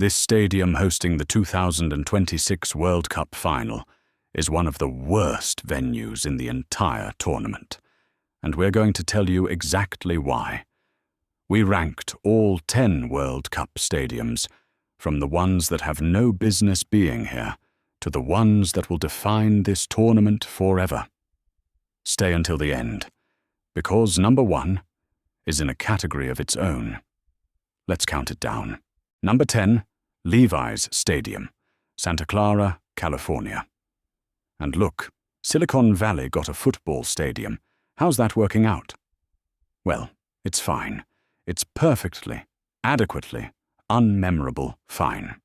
This stadium hosting the 2026 World Cup final is one of the worst venues in the entire tournament, and we're going to tell you exactly why. We ranked all 10 World Cup stadiums, from the ones that have no business being here to the ones that will define this tournament forever. Stay until the end, because number 1 is in a category of its own. Let's count it down. Number 10, Levi's Stadium, Santa Clara, California. And look, Silicon Valley got a football stadium. How's that working out? Well, it's fine. It's perfectly, adequately, unmemorable fine.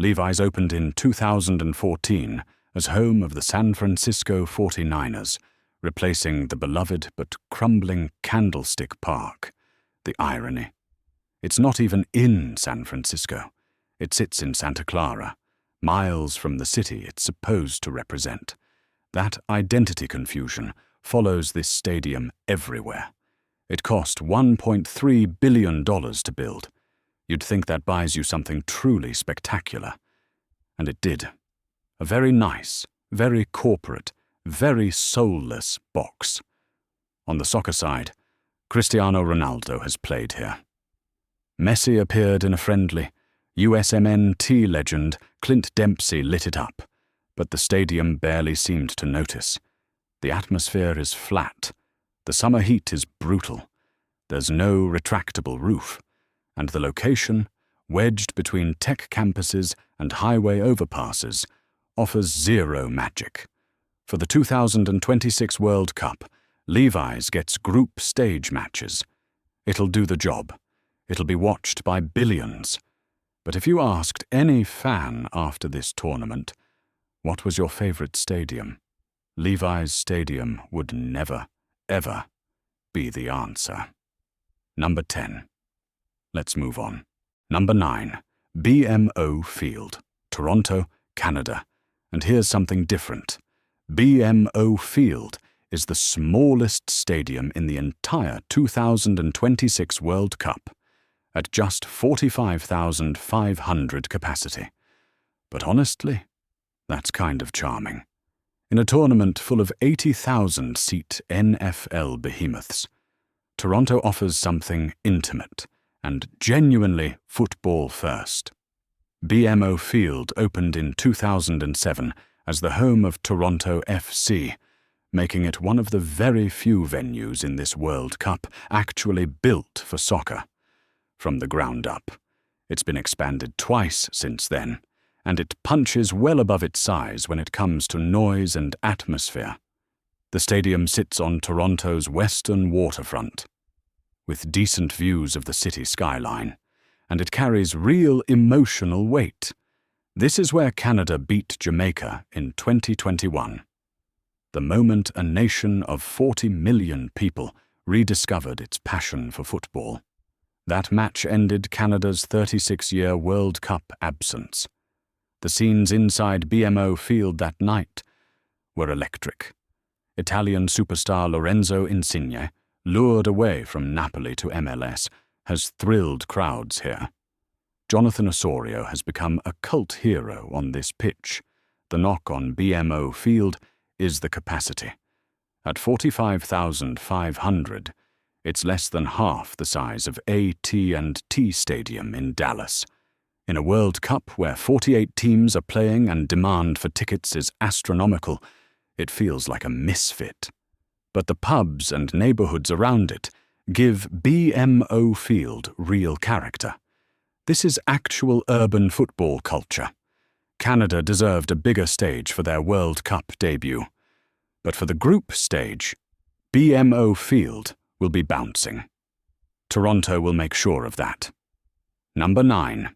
Levi's opened in 2014 as home of the San Francisco 49ers, replacing the beloved but crumbling Candlestick Park. The irony. It's not even in San Francisco. It sits in Santa Clara, miles from the city it's supposed to represent. That identity confusion follows this stadium everywhere. It cost $1.3 billion to build. You'd think that buys you something truly spectacular. And it did. A very nice, very corporate, very soulless box. On the soccer side, Cristiano Ronaldo has played here. Messi appeared in a friendly. USMNT legend Clint Dempsey lit it up, but the stadium barely seemed to notice. The atmosphere is flat. The summer heat is brutal. There's no retractable roof, and the location, wedged between tech campuses and highway overpasses, offers zero magic. For the 2026 World Cup, Levi's gets group stage matches. It'll do the job. It'll be watched by billions. But if you asked any fan after this tournament, what was your favorite stadium? Levi's Stadium would never, ever be the answer. Number 10. Let's move on. Number 9. BMO Field, Toronto, Canada. And here's something different. BMO Field is the smallest stadium in the entire 2026 World Cup, at just 45,500 capacity. But honestly, that's kind of charming. In a tournament full of 80,000-seat NFL behemoths, Toronto offers something intimate and genuinely football-first. BMO Field opened in 2007 as the home of Toronto FC, making it one of the very few venues in this World Cup actually built for soccer. From the ground up. It's been expanded twice since then, and it punches well above its size when it comes to noise and atmosphere. The stadium sits on Toronto's western waterfront, with decent views of the city skyline, and it carries real emotional weight. This is where Canada beat Jamaica in 2021. The moment a nation of 40 million people rediscovered its passion for football. That match ended Canada's 36-year World Cup absence. The scenes inside BMO Field that night were electric. Italian superstar Lorenzo Insigne, lured away from Napoli to MLS, has thrilled crowds here. Jonathan Osorio has become a cult hero on this pitch. The knock on BMO Field is the capacity. At 45,500, it's less than half the size of AT&T Stadium in Dallas. In a World Cup where 48 teams are playing and demand for tickets is astronomical, it feels like a misfit. But the pubs and neighborhoods around it give BMO Field real character. This is actual urban football culture. Canada deserved a bigger stage for their World Cup debut. But for the group stage, BMO Field will be bouncing. Toronto will make sure of that. Number 9.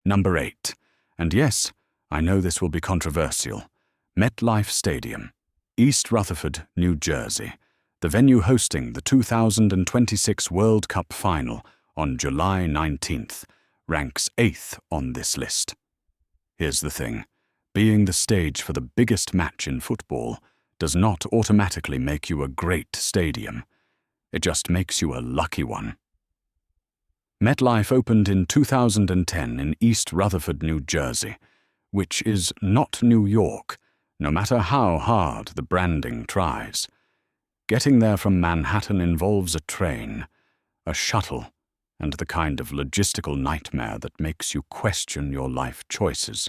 Number 8. And yes, I know this will be controversial. MetLife Stadium, East Rutherford, New Jersey, the venue hosting the 2026 World Cup final on July 19th, ranks 8th on this list. Here's the thing. Being the stage for the biggest match in football does not automatically make you a great stadium. It just makes you a lucky one. MetLife opened in 2010 in East Rutherford, New Jersey, which is not New York, no matter how hard the branding tries. Getting there from Manhattan involves a train, a shuttle, and the kind of logistical nightmare that makes you question your life choices.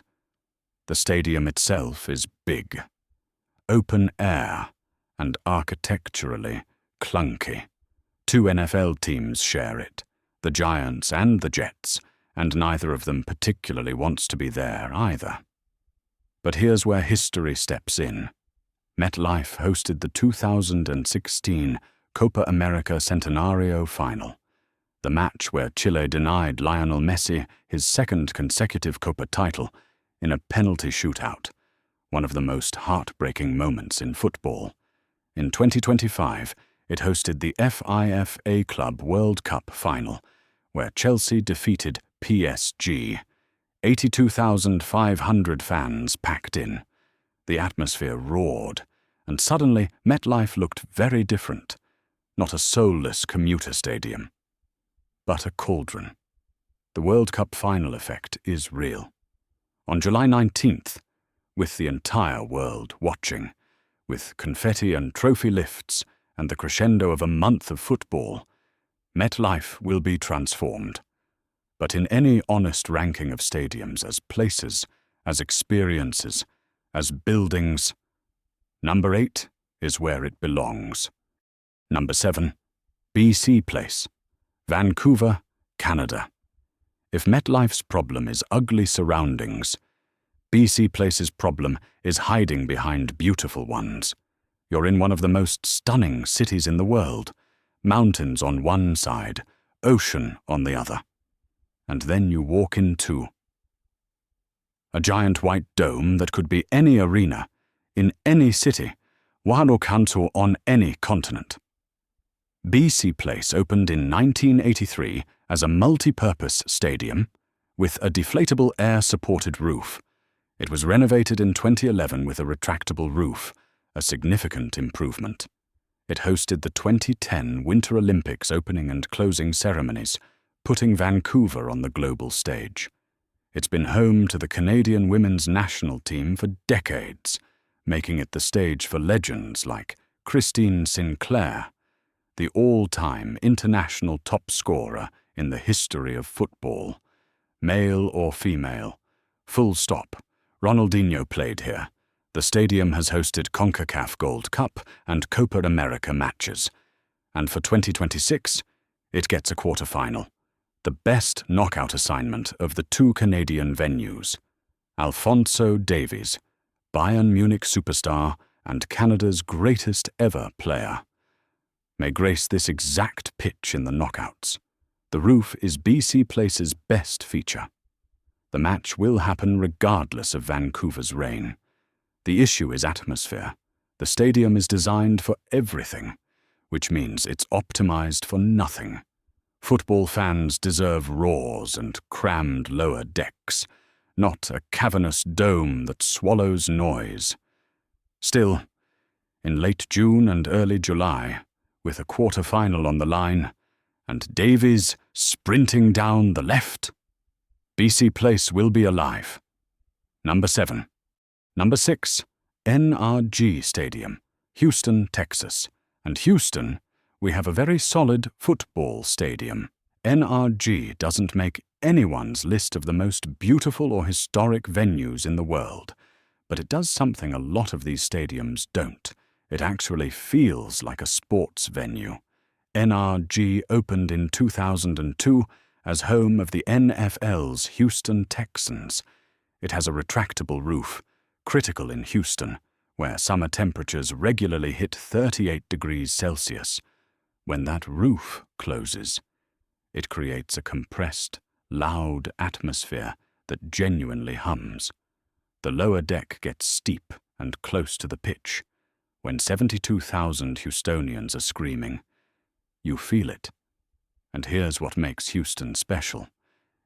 The stadium itself is big, open air, and architecturally clunky. 2 NFL teams share it, the Giants and the Jets, and neither of them particularly wants to be there either. But here's where history steps in. MetLife hosted the 2016 Copa America Centenario final, the match where Chile denied Lionel Messi his second consecutive Copa title in a penalty shootout, one of the most heartbreaking moments in football. In 2025, it hosted the FIFA Club World Cup final, where Chelsea defeated PSG. 82,500 fans packed in. The atmosphere roared, and suddenly MetLife looked very different. Not a soulless commuter stadium, but a cauldron. The World Cup final effect is real. On July 19th, with the entire world watching, with confetti and trophy lifts and the crescendo of a month of football, MetLife will be transformed. But in any honest ranking of stadiums as places, as experiences, as buildings, number 8 is where it belongs. Number 7, BC Place, Vancouver, Canada. If MetLife's problem is ugly surroundings, BC Place's problem is hiding behind beautiful ones. You're in one of the most stunning cities in the world, mountains on one side, ocean on the other. And then you walk into a giant white dome that could be any arena, in any city, wano kanto on any continent. BC Place opened in 1983 as a multi-purpose stadium with a deflatable air-supported roof. It was renovated in 2011 with a retractable roof, a significant improvement. It hosted the 2010 Winter Olympics opening and closing ceremonies, putting Vancouver on the global stage. It's been home to the Canadian women's national team for decades, making it the stage for legends like Christine Sinclair, the all-time international top scorer in the history of football. Male or female, full stop. Ronaldinho played here. The stadium has hosted CONCACAF Gold Cup and Copa America matches. And for 2026, it gets a quarter-final, the best knockout assignment of the 2 Canadian venues. Alphonso Davies, Bayern Munich superstar and Canada's greatest ever player, may grace this exact pitch in the knockouts. The roof is BC Place's best feature. The match will happen regardless of Vancouver's rain. The issue is atmosphere. The stadium is designed for everything, which means it's optimized for nothing. Football fans deserve roars and crammed lower decks, not a cavernous dome that swallows noise. Still, in late June and early July, with a quarter-final on the line, and Davies sprinting down the left, BC Place will be alive. Number 7. Number 6, NRG Stadium, Houston, Texas. And Houston, we have a very solid football stadium. NRG doesn't make anyone's list of the most beautiful or historic venues in the world, but it does something a lot of these stadiums don't. It actually feels like a sports venue. NRG opened in 2002 as home of the NFL's Houston Texans. It has a retractable roof, critical in Houston, where summer temperatures regularly hit 38 degrees Celsius. When that roof closes, it creates a compressed, loud atmosphere that genuinely hums. The lower deck gets steep and close to the pitch. When 72,000 Houstonians are screaming, you feel it. And here's what makes Houston special.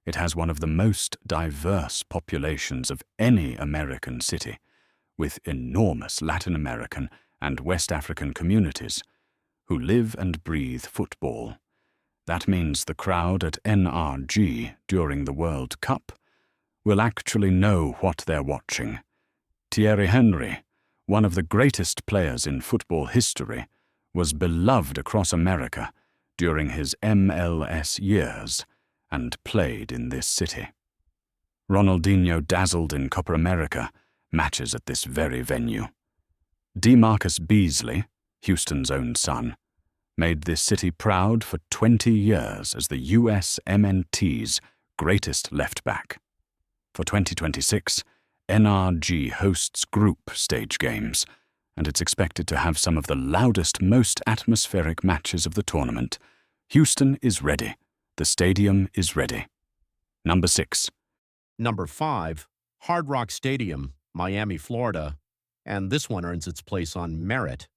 It has one of the most diverse populations of any American city, with enormous Latin American and West African communities who live and breathe football. That means the crowd at NRG during the World Cup will actually know what they're watching. Thierry Henry, one of the greatest players in football history, was beloved across America during his MLS years and played in this city. Ronaldinho dazzled in Copa America matches at this very venue. DeMarcus Beasley, Houston's own son, made this city proud for 20 years as the USMNT's greatest left-back. For 2026, NRG hosts group stage games, and it's expected to have some of the loudest, most atmospheric matches of the tournament. Houston is ready. The stadium is ready. Number 6. Number 5, Hard Rock Stadium, Miami, Florida, and this one earns its place on merit.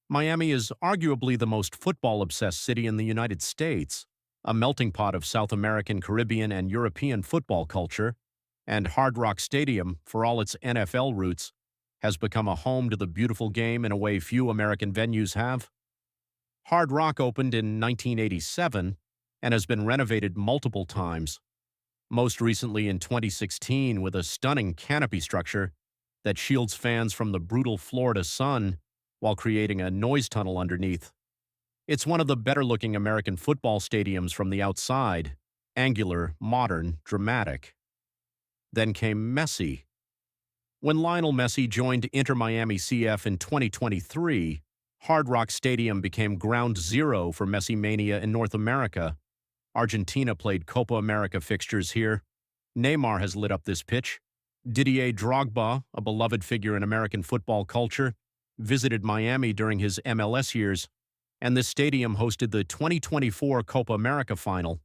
Miami is arguably the most football-obsessed city in the United States, a melting pot of South American, Caribbean, and European football culture, and Hard Rock Stadium, for all its NFL roots, has become a home to the beautiful game in a way few American venues have. Hard Rock opened in 1987 and has been renovated multiple times, most recently in 2016 with a stunning canopy structure that shields fans from the brutal Florida sun while creating a noise tunnel underneath. It's one of the better-looking American football stadiums from the outside, angular, modern, dramatic. Then came Messi. When Lionel Messi joined Inter Miami CF in 2023, Hard Rock Stadium became ground zero for Messi mania in North America. Argentina played Copa America fixtures here. Neymar has lit up this pitch. Didier Drogba, a beloved figure in American football culture, visited Miami during his MLS years, and this stadium hosted the 2024 Copa America final.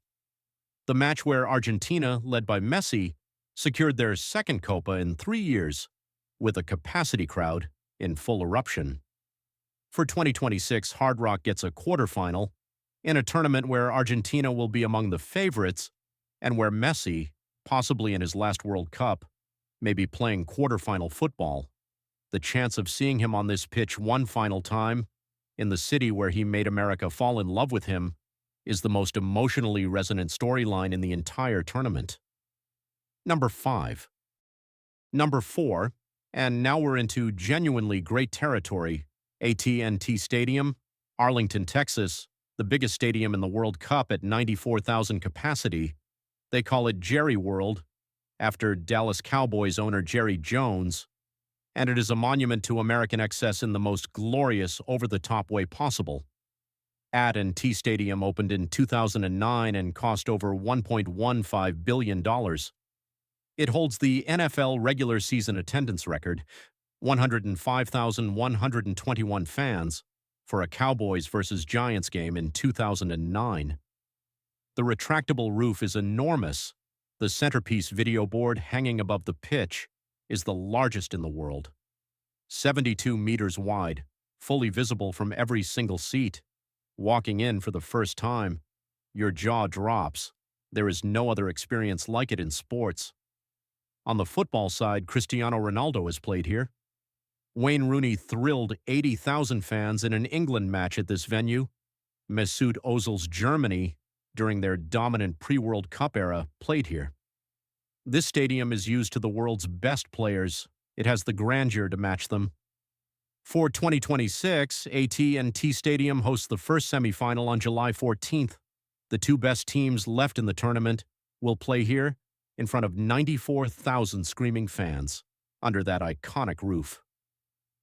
The match where Argentina, led by Messi, secured their second Copa in 3 years, with a capacity crowd in full eruption. For 2026, Hard Rock gets a quarterfinal in a tournament where Argentina will be among the favorites and where Messi, possibly in his last World Cup, may be playing quarterfinal football. The chance of seeing him on this pitch one final time, in the city where he made America fall in love with him, is the most emotionally resonant storyline in the entire tournament. Number 5. Number 4, and now we're into genuinely great territory, AT&T Stadium, Arlington, Texas, the biggest stadium in the World Cup at 94,000 capacity. They call it Jerry World, after Dallas Cowboys owner Jerry Jones, and it is a monument to American excess in the most glorious, over-the-top way possible. AT&T Stadium opened in 2009 and cost over $1.15 billion. It holds the NFL regular season attendance record, 105,121 fans, for a Cowboys versus Giants game in 2009. The retractable roof is enormous. The centerpiece video board hanging above the pitch is the largest in the world. 72 meters wide, fully visible from every single seat. Walking in for the first time, your jaw drops. There is no other experience like it in sports. On the football side, Cristiano Ronaldo has played here. Wayne Rooney thrilled 80,000 fans in an England match at this venue. Mesut Ozil's Germany, during their dominant pre-World Cup era, played here. This stadium is used to the world's best players. It has the grandeur to match them. For 2026, AT&T Stadium hosts the first semifinal on July 14th. The two best teams left in the tournament will play here in front of 94,000 screaming fans under that iconic roof.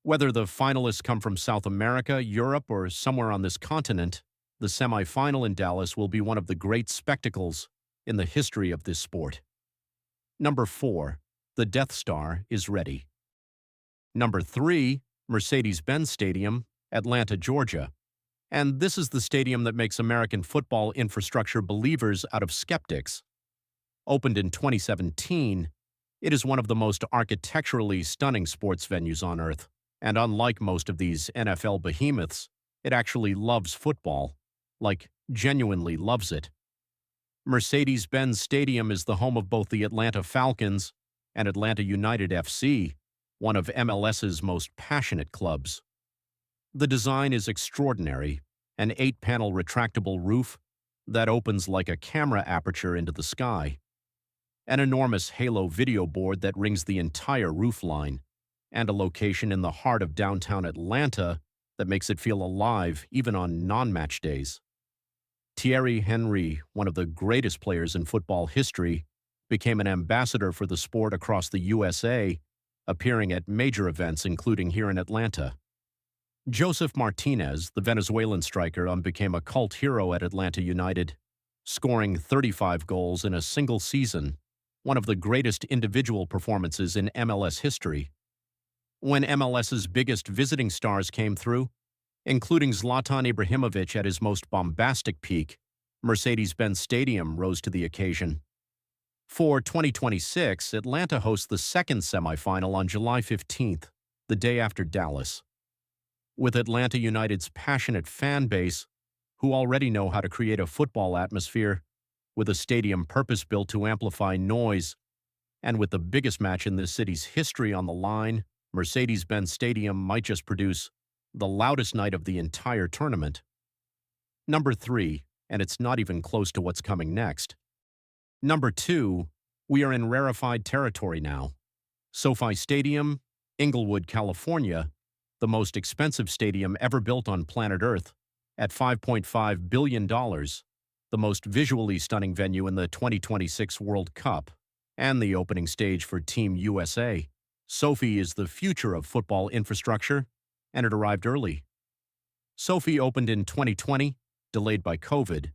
Whether the finalists come from South America, Europe, or somewhere on this continent, the semifinal in Dallas will be one of the great spectacles in the history of this sport. Number 4, the Death Star is ready. Number 3, Mercedes-Benz Stadium, Atlanta, Georgia. And this is the stadium that makes American football infrastructure believers out of skeptics. Opened in 2017, it is one of the most architecturally stunning sports venues on earth. And unlike most of these NFL behemoths, it actually loves football, like genuinely loves it. Mercedes-Benz Stadium is the home of both the Atlanta Falcons and Atlanta United FC, one of MLS's most passionate clubs. The design is extraordinary, an 8-panel retractable roof, that opens like a camera aperture into the sky, an enormous halo video board that rings the entire roofline, and a location in the heart of downtown Atlanta that makes it feel alive even on non-match days. Thierry Henry, one of the greatest players in football history, became an ambassador for the sport across the USA, appearing at major events including here in Atlanta. Joseph Martinez, the Venezuelan striker, became a cult hero at Atlanta United, scoring 35 goals in a single season, one of the greatest individual performances in MLS history. When MLS's biggest visiting stars came through, including Zlatan Ibrahimovic at his most bombastic peak, Mercedes-Benz Stadium rose to the occasion. For 2026, Atlanta hosts the second semifinal on July 15th, the day after Dallas. With Atlanta United's passionate fan base, who already know how to create a football atmosphere, with a stadium purpose-built to amplify noise, and with the biggest match in the city's history on the line, Mercedes-Benz Stadium might just produce the loudest night of the entire tournament. Number 3, and it's not even close to what's coming next. Number 2, we are in rarefied territory now. SoFi Stadium, Inglewood, California, the most expensive stadium ever built on planet Earth, at $5.5 billion, the most visually stunning venue in the 2026 World Cup, and the opening stage for Team USA. SoFi is the future of football infrastructure, and it arrived early. SoFi opened in 2020, delayed by COVID,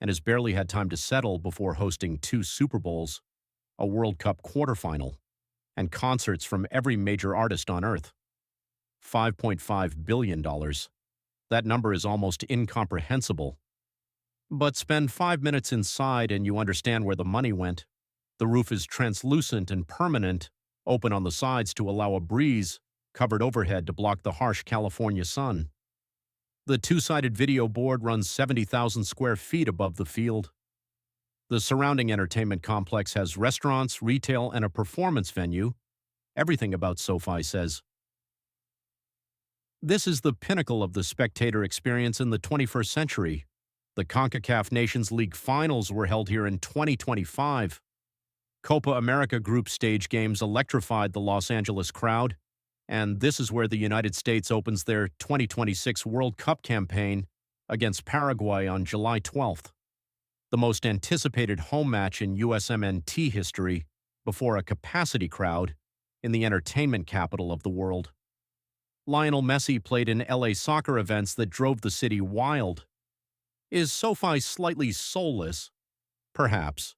and has barely had time to settle before hosting 2 Super Bowls, a World Cup quarterfinal, and concerts from every major artist on Earth. $5.5 billion. That number is almost incomprehensible. But spend 5 minutes inside and you understand where the money went. The roof is translucent and permanent, open on the sides to allow a breeze, covered overhead to block the harsh California sun. The 2-sided video board runs 70,000 square feet above the field. The surrounding entertainment complex has restaurants, retail, and a performance venue. Everything about SoFi says. This is the pinnacle of the spectator experience in the 21st century. The CONCACAF Nations League finals were held here in 2025. Copa America group stage games electrified the Los Angeles crowd, and this is where the United States opens their 2026 World Cup campaign against Paraguay on July 12th, the most anticipated home match in USMNT history before a capacity crowd in the entertainment capital of the world. Lionel Messi played in LA soccer events that drove the city wild. Is SoFi slightly soulless? Perhaps.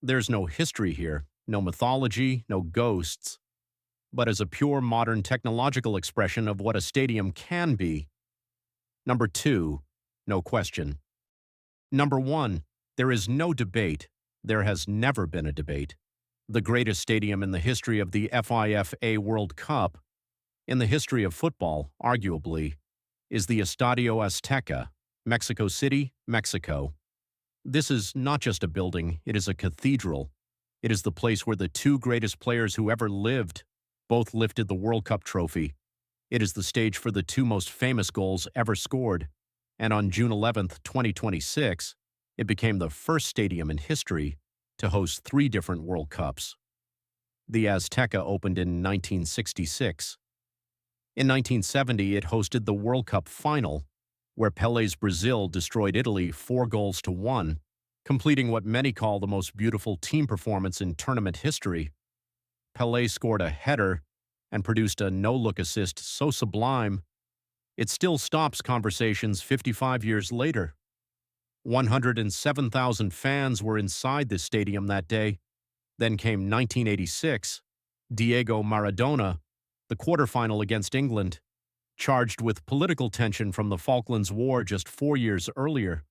There's no history here, no mythology, no ghosts, but as a pure modern technological expression of what a stadium can be. Number 2, no question. Number 1, there is no debate. There has never been a debate. The greatest stadium in the history of the FIFA World Cup, in the history of football, arguably, is the Estadio Azteca, Mexico City, Mexico. This is not just a building, it is a cathedral. It is the place where the 2 greatest players who ever lived both lifted the World Cup trophy. It is the stage for the 2 most famous goals ever scored. And on June 11th, 2026, it became the first stadium in history to host 3 different World Cups. The Azteca opened in 1966. In 1970, it hosted the World Cup final, where Pelé's Brazil destroyed Italy 4-1, completing what many call the most beautiful team performance in tournament history. Pelé scored a header and produced a no-look assist so sublime, it still stops conversations 55 years later. 107,000 fans were inside this stadium that day. Then came 1986, Diego Maradona, the quarterfinal against England, charged with political tension from the Falklands War just 4 years earlier.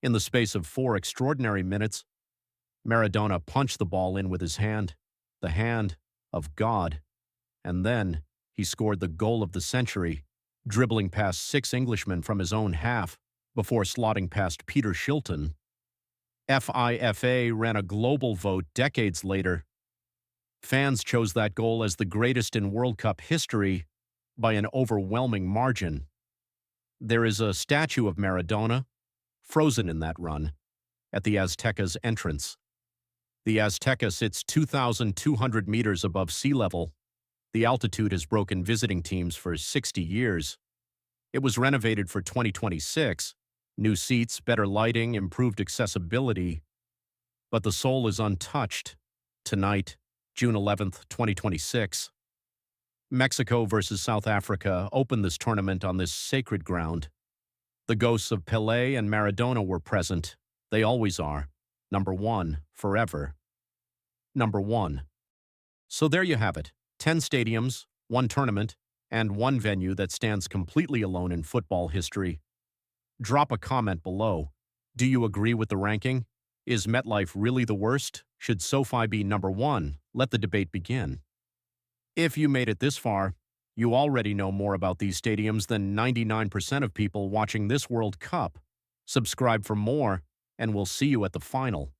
In the space of 4 extraordinary minutes, Maradona punched the ball in with his hand, the hand of God, and then he scored the goal of the century, dribbling past 6 Englishmen from his own half before slotting past Peter Shilton. FIFA ran a global vote decades later. Fans chose that goal as the greatest in World Cup history by an overwhelming margin. There is a statue of Maradona, frozen in that run, at the Azteca's entrance. The Azteca sits 2,200 meters above sea level. The altitude has broken visiting teams for 60 years. It was renovated for 2026. New seats, better lighting, improved accessibility. But the soul is untouched. Tonight, June 11th, 2026. Mexico versus South Africa opened this tournament on this sacred ground. The ghosts of Pelé and Maradona were present. They always are. Number one, forever. Number one. So there you have it. 10 stadiums, one tournament, and one venue that stands completely alone in football history. Drop a comment below. Do you agree with the ranking? Is MetLife really the worst? Should SoFi be number one? Let the debate begin. If you made it this far, you already know more about these stadiums than 99% of people watching this World Cup. Subscribe for more, and we'll see you at the final.